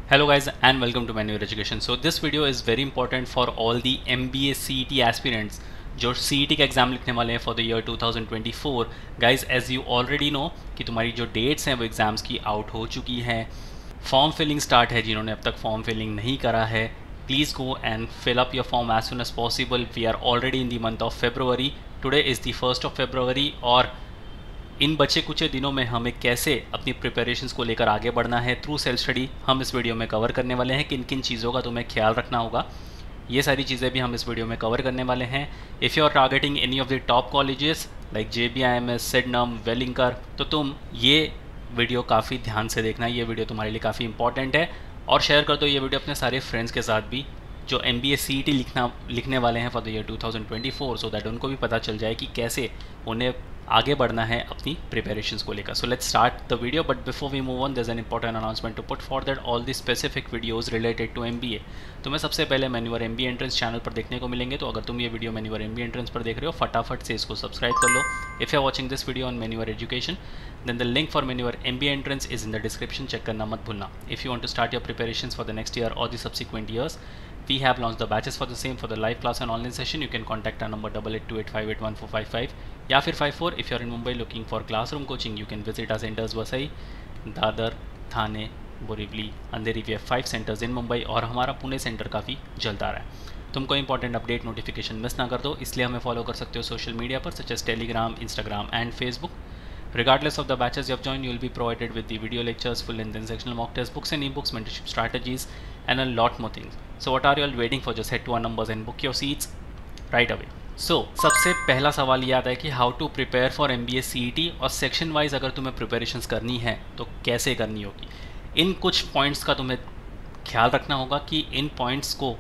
Hello guys and welcome to Manual Education. So this video is very important for all the MBA CET aspirants जो CET का exam लिखने वाले हैं for the year 2024. Guys as you already know कि तुम्हारी जो dates हैं वो एग्ज़ाम्स की आउट हो चुकी हैं. फॉर्म फिलिंग स्टार्ट है. जिन्होंने अब तक फॉर्म फिलिंग नहीं करा है please go and fill up your form as soon as possible. We are already in the month of February. Today is the 1st of February और इन बचे कुछ दिनों में हमें कैसे अपनी प्रिपरेशंस को लेकर आगे बढ़ना है थ्रू सेल्फ स्टडी हम इस वीडियो में कवर करने वाले हैं. किन किन चीज़ों का तुम्हें ख्याल रखना होगा ये सारी चीज़ें भी हम इस वीडियो में कवर करने वाले हैं. If you are targeting any of the top colleges like JBIMS, Sydenham, Welingkar तो तुम ये वीडियो काफ़ी ध्यान से देखना. ये वीडियो तुम्हारे लिए काफ़ी इंपॉर्टेंट है और शेयर कर दो ये वीडियो अपने सारे फ्रेंड्स के साथ भी जो MBA CET लिखने वाले हैं for the year 2024 so that उनको भी पता चल जाए कि कैसे उन्हें आगे बढ़ना है अपनी प्रिपरेशंस को लेकर. So let's start the video but before we move on there is an important announcement to put for that all the specific videos related to MBA. तुम्हें सबसे पहले मेन्यूअर MBA एंट्रेंस चैनल पर देखने को मिलेंगे. तो अगर तुम ये वीडियो मेन्यूअर MBA एंट्रेंस पर देख रहे हो फटाफट से इसको सब्सक्राइब कर लो. If you are watching this video on मेन्यूअर education then the link for Manual MBA entrance is in the description. check करना मत भूलना. If you want to start your preparations for the next year or the subsequent years, we have launched the batches for the same for the live class and online session. You can contact our number 8828581455 या फिर 54. If you are in Mumbai looking for classroom coaching, you can visit our centers Vasai, Dadar, Thane, Borivali, Andheri. We have 5 centers in Mumbai और हमारा Pune centre काफ़ी जल्द आ रहा है. तुम कोई इंपॉर्टेंट अपडेट नोटिफिकेशन मिस ना कर दो इसलिए हमें फॉलो कर सकते हो सोशल मीडिया पर such as Telegram, Instagram and Facebook. Regardless of the batches you have joined, you will be provided with the video lectures, full length and sectional mock test books and ebooks, mentorship strategies and a lot more things. So what are you all waiting for? Just head to our numbers and book your seats right away. So सबसे पहला सवाल ये आता है कि how to prepare for MBA CET और section wise अगर तुम्हें प्रिपरेशंस करनी है तो कैसे करनी होगी. इन कुछ पॉइंट्स का तुम्हें ख्याल रखना होगा कि इन पॉइंट्स को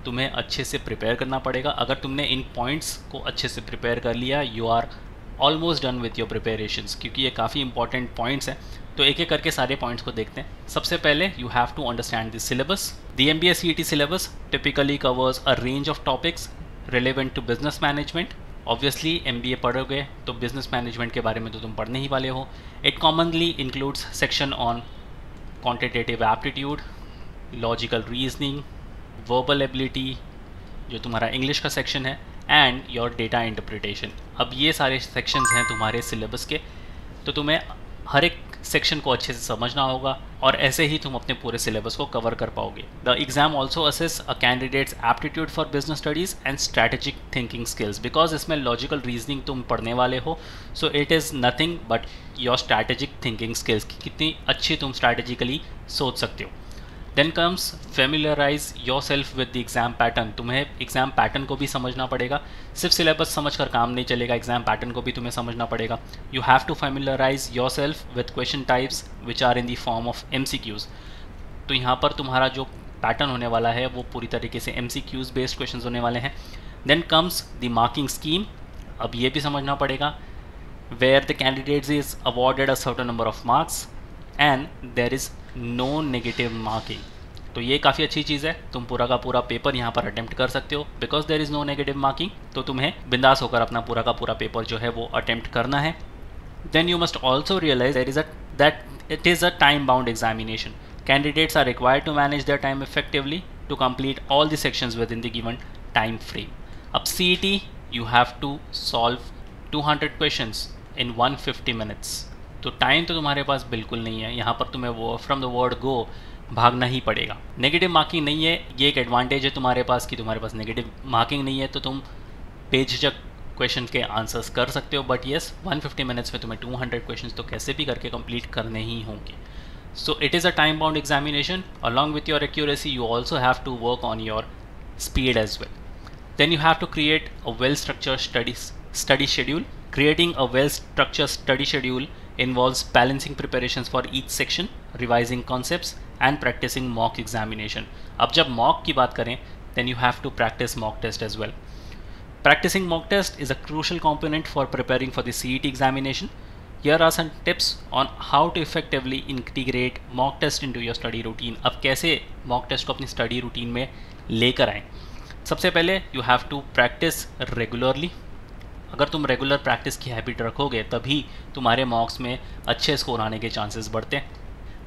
तुम्हें अच्छे से प्रिपेयर करना पड़ेगा. अगर तुमने इन पॉइंट्स को अच्छे से प्रिपेयर कर लिया you are almost done with your preparations क्योंकि ये काफ़ी इंपॉर्टेंट पॉइंट्स हैं. तो एक एक करके सारे पॉइंट्स को देखते हैं. सबसे पहले you have to understand the syllabus. The MBA CET syllabus typically covers a range of topics relevant to business management. Obviously MBA पढ़ोगे तो बिजनेस मैनेजमेंट के बारे में तो तुम पढ़ने ही वाले हो. It commonly includes section on quantitative aptitude, logical reasoning, verbal ability जो तुम्हारा इंग्लिश का सेक्शन है एंड योर डेटा इंटरप्रिटेशन. अब ये सारे सेक्शंस हैं तुम्हारे सिलेबस के तो तुम्हें हर एक सेक्शन को अच्छे से समझना होगा और ऐसे ही तुम अपने पूरे सिलेबस को कवर कर पाओगे. The exam also assess a candidates aptitude for business studies and strategic thinking skills because इसमें लॉजिकल रीजनिंग तुम पढ़ने वाले हो. So it is nothing but your strategic thinking skills कि कितनी अच्छी तुम स्ट्रैटेजिकली सोच सकते हो. Then comes familiarize yourself with the exam pattern. तुम्हें एग्ज़ाम पैटर्न को भी समझना पड़ेगा. सिर्फ सिलेबस समझ कर काम नहीं चलेगा, एग्ज़ाम पैटर्न को भी तुम्हें समझना पड़ेगा. You have to familiarize yourself with question types which are in the form of MCQs. तो यहाँ पर तुम्हारा जो पैटर्न होने वाला है वो पूरी तरीके से MCQs बेस्ड क्वेश्चन होने वाले हैं. Then comes the marking scheme. अब ये भी समझना पड़ेगा where the candidates is awarded a certain number of marks and there is no negative marking. तो ये काफ़ी अच्छी चीज़ है. तुम पूरा का पूरा पेपर यहाँ पर अटेम्प्ट कर सकते हो because there is no negative marking. तो तुम्हें बिंदास होकर अपना पूरा का पूरा पेपर जो है वो अटेम्प्ट करना है. Then you must also realize that it is a time bound examination. Candidates are required to manage their time effectively to complete all the sections within the given time frame. अब CET you have to solve 200 questions in 150 minutes. तो time तो तुम्हारे पास बिल्कुल नहीं है. यहाँ पर तुम्हें वो फ्रॉम द वर्ड गो भागना ही पड़ेगा. नेगेटिव मार्किंग नहीं है, ये एक एडवांटेज है तुम्हारे पास कि तुम्हारे पास नेगेटिव मार्किंग नहीं है तो तुम बेझिझक क्वेश्चन के आंसर्स कर सकते हो. बट येस 150 मिनट्स में तुम्हें 200 क्वेश्चन तो कैसे भी करके कंप्लीट करने ही होंगे. So it is a time bound examination. Along with your accuracy you also have to work on your speed as well. Then you have to create a well structured study schedule. Creating a well structured study schedule involves balancing preparations for each section, revising concepts and practicing mock examination. अब जब mock की बात करें then you have to practice mock test as well. Practicing mock test is a crucial component for preparing for the CET examination. Here are some tips on how to effectively integrate mock test into your study routine. अब कैसे mock test को अपनी study routine में लेकर आएं. सबसे पहले you have to practice regularly. अगर तुम रेगुलर प्रैक्टिस की हैबिट रखोगे तभी तुम्हारे मॉक्स में अच्छे स्कोर आने के चांसेस बढ़ते हैं.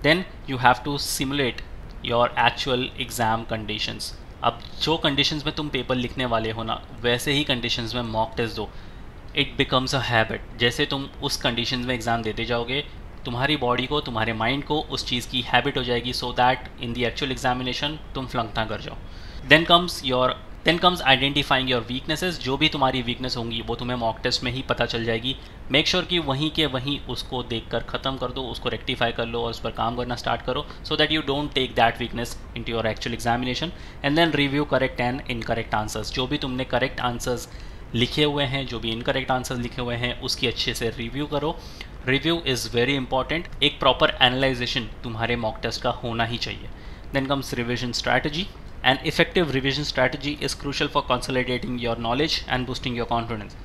Then you have to simulate your actual exam conditions. अब जो कंडीशंस में तुम पेपर लिखने वाले हो ना, वैसे ही कंडीशंस में मॉक टेस्ट दो। It becomes a habit. जैसे तुम उस कंडीशंस में एग्ज़ाम देते जाओगे, तुम्हारी बॉडी को, तुम्हारे माइंड को उस चीज़ की हैबिट हो जाएगी, so that in the actual examination तुम फ्लंक ना कर जाओ। Then comes identifying your weaknesses. जो भी तुम्हारी वीकनेस होंगी वो तुम्हें मॉक टेस्ट में ही पता चल जाएगी। मेक श्योर कि वहीं के वहीं उसको देखकर ख़त्म कर दो, उसको रेक्टिफाई कर लो और उस पर काम करना स्टार्ट करो, so that you don't take that weakness into your actual examination. And then review correct and incorrect answers. जो भी तुमने करेक्ट आंसर्स लिखे हुए हैं, जो भी इनकरेक्ट आंसर्स लिखे हुए हैं, उसकी अच्छे से रिव्यू करो। Review is very important. एक प्रॉपर एनालाइजेशन तुम्हारे मॉक टेस्ट का होना ही चाहिए। Then comes revision strategy. An effective revision strategy is crucial for consolidating your knowledge and boosting your confidence.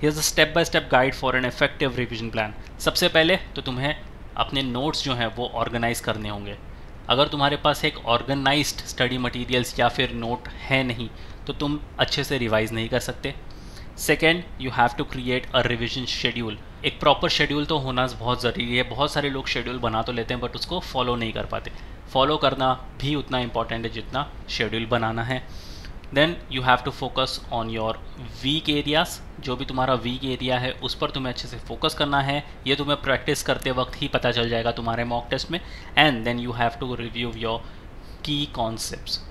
Here's a step-by-step guide for an effective revision plan. सबसे पहले तो तुम्हें अपने नोट्स जो हैं वो ऑर्गेनाइज करने होंगे। अगर तुम्हारे पास एक ऑर्गेनाइज्ड स्टडी मटेरियल्स या फिर नोट है नहीं, तो तुम अच्छे से रिवाइज नहीं कर सकते। Second, you have to create a revision schedule. एक प्रॉपर शेड्यूल तो होना बहुत ज़रूरी है। बहुत सारे लोग शेड्यूल बना तो लेते हैं बट उसको फॉलो नहीं कर पाते। फॉलो करना भी उतना इंपॉर्टेंट है जितना शेड्यूल बनाना है। Then you have to focus on your weak areas. जो भी तुम्हारा वीक एरिया है उस पर तुम्हें अच्छे से फोकस करना है। ये तुम्हें प्रैक्टिस करते वक्त ही पता चल जाएगा तुम्हारे मॉक टेस्ट में। And then you have to review your key concepts.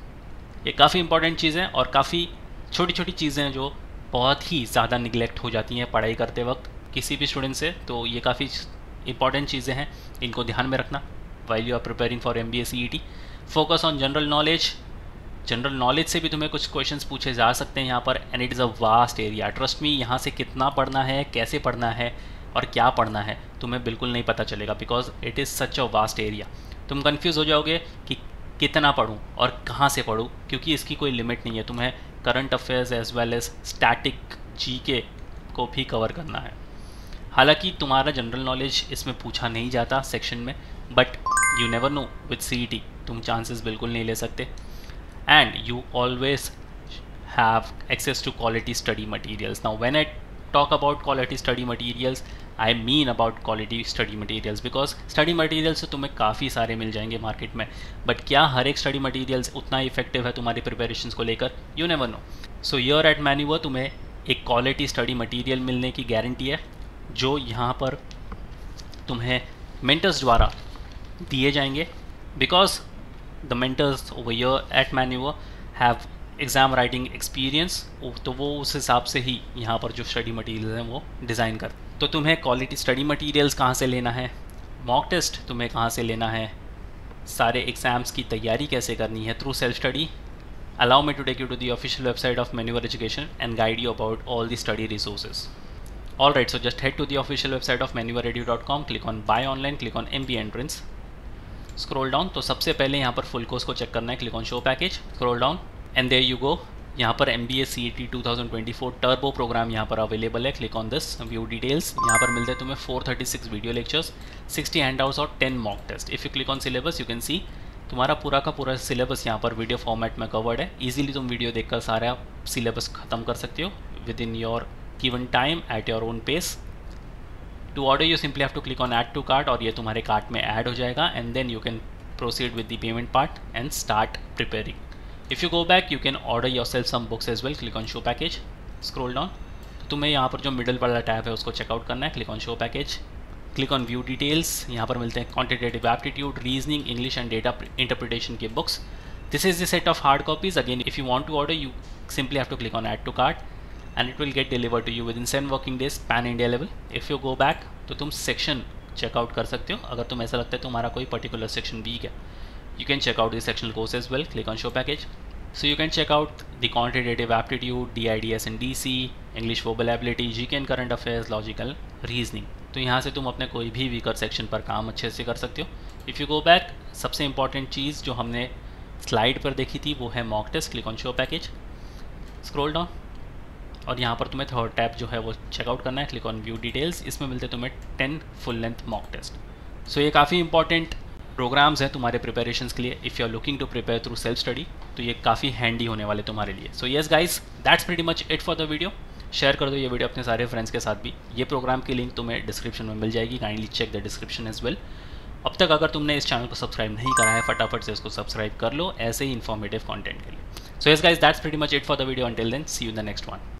ये काफ़ी इंपॉर्टेंट चीज़ें और काफ़ी छोटी छोटी चीज़ें हैं जो बहुत ही ज़्यादा निगलेक्ट हो जाती हैं पढ़ाई करते वक्त किसी भी स्टूडेंट से। तो ये काफ़ी इंपॉर्टेंट चीज़ें हैं, इनको ध्यान में रखना while you are preparing for MBA CET. Focus on general knowledge. General knowledge से भी तुम्हें कुछ क्वेश्चंस पूछे जा सकते हैं यहाँ पर। And it is a vast area. Trust me, यहाँ से कितना पढ़ना है, कैसे पढ़ना है और क्या पढ़ना है तुम्हें बिल्कुल नहीं पता चलेगा, because it is such a vast area. तुम कंफ्यूज हो जाओगे कि कितना पढ़ूँ और कहाँ से पढ़ूँ, क्योंकि इसकी कोई लिमिट नहीं है। तुम्हें current affairs as well as static GK को भी कवर करना है। हालांकि तुम्हारा जनरल नॉलेज इसमें पूछा नहीं जाता सेक्शन में, but you never know with CET तुम चांसेस बिल्कुल नहीं ले सकते। And you always have access to quality study materials. Now when I talk about quality study materials, I mean about quality study materials, because study materials तुम्हें काफ़ी सारे मिल जाएंगे market में, बट क्या हर एक स्टडी मटीरियल्स उतना इफेक्टिव है तुम्हारी प्रिपरेशंस को लेकर? You never no. So here eight manoeuvre तुम्हें एक क्वालिटी स्टडी मटीरियल मिलने की गारंटी है, जो यहाँ पर तुम्हें मेंटर्स द्वारा दिए जाएंगे, because the mentors over here eight manoeuvre have exam writing experience. तो वो उस हिसाब से ही यहाँ पर जो स्टडी मटेरियल्स हैं वो डिज़ाइन कर। तो तुम्हें क्वालिटी स्टडी मटेरियल्स कहाँ से लेना है, मॉक टेस्ट तुम्हें कहाँ से लेना है, सारे एग्ज़ाम्स की तैयारी कैसे करनी है through self study, allow me to take you to the official website of Maneuver Education and guide you about all the study resources. Alright, so just head to the official website of maneuveredu.com, click on buy online, click on MBA entrance, scroll down। तो सबसे पहले यहाँ पर full course को check करना है, click on show package, scroll down and there you go. यहाँ पर MBA CET 2024 टर्बो प्रोग्राम यहाँ पर अवेलेबल है। Click on this, view details. यहाँ पर मिलते हैं तुम्हें 436 वीडियो लेक्चर्स, 60 हैंडआउट्स और 10 mock test. If you click on syllabus, you can see तुम्हारा पूरा का पूरा सिलेबस यहाँ पर वीडियो फॉर्मेट में कवर्ड है। इजीली तुम वीडियो देखकर सारा सिलेबस ख़त्म कर सकते हो within your given time at your own pace. To order you simply have to click on add to cart और ये तुम्हारे कार्ट में ऐड हो जाएगा and then you can proceed with the payment part and start preparing. If you go back you can order yourself some books as well. Click on show package, scroll down. तो तुम्हें यहाँ पर जो middle वाला tab है उसको check out करना है। Click on show package, click on view details. यहाँ पर मिलते हैं quantitative aptitude, reasoning, English and data interpretation के books. This is the set of hard copies. Again if you want to order you simply have to click on add to cart and it will get delivered to you within 7 working days pan India level. If you go back तो तुम section checkout कर सकते हो। अगर तुम ऐसा लगता है तुम्हारा कोई पर्टिकुलर सेक्शन वीक है, you can check out the sectional course as well. Click on show package. So you can check out the quantitative aptitude, DIDS and DC, English vocabulary, GK and current affairs, logical reasoning. तो यहाँ से तुम अपने कोई भी weaker section पर काम अच्छे से कर सकते हो। इफ़ यू गो बैक, सबसे इंपॉर्टेंट चीज़ जो हमने स्लाइड पर देखी थी वो है mock test. Click on show package, scroll down और यहाँ पर तुम्हें थर्ड टैब जो है वो चेकआउट करना है। Click on view details. इसमें मिलते तुम्हें 10 full length mock test. So ये काफ़ी इंपॉर्टेंट प्रोग्राम्स हैं तुम्हारे प्रिपरेशंस के लिए। If you are looking to prepare through self study तो ये काफ़ी हैंडी होने वाले तुम्हारे लिए। So yes guys, that's pretty much it for the video. Share कर दो ये वीडियो अपने सारे फ्रेंड्स के साथ भी। ये प्रोग्राम की लिंक तुम्हें डिस्क्रिप्शन में मिल जाएगी, kindly check the description as well. अब तक अगर तुमने इस चैनल को सब्सक्राइब नहीं करा है, फटाफट से इसको सब्सक्राइब कर लो ऐसे ही इन्फॉर्मेटिव कंटेंट के लिए। So yes guys, that's pretty much it for the video. Until then, see you in the next one.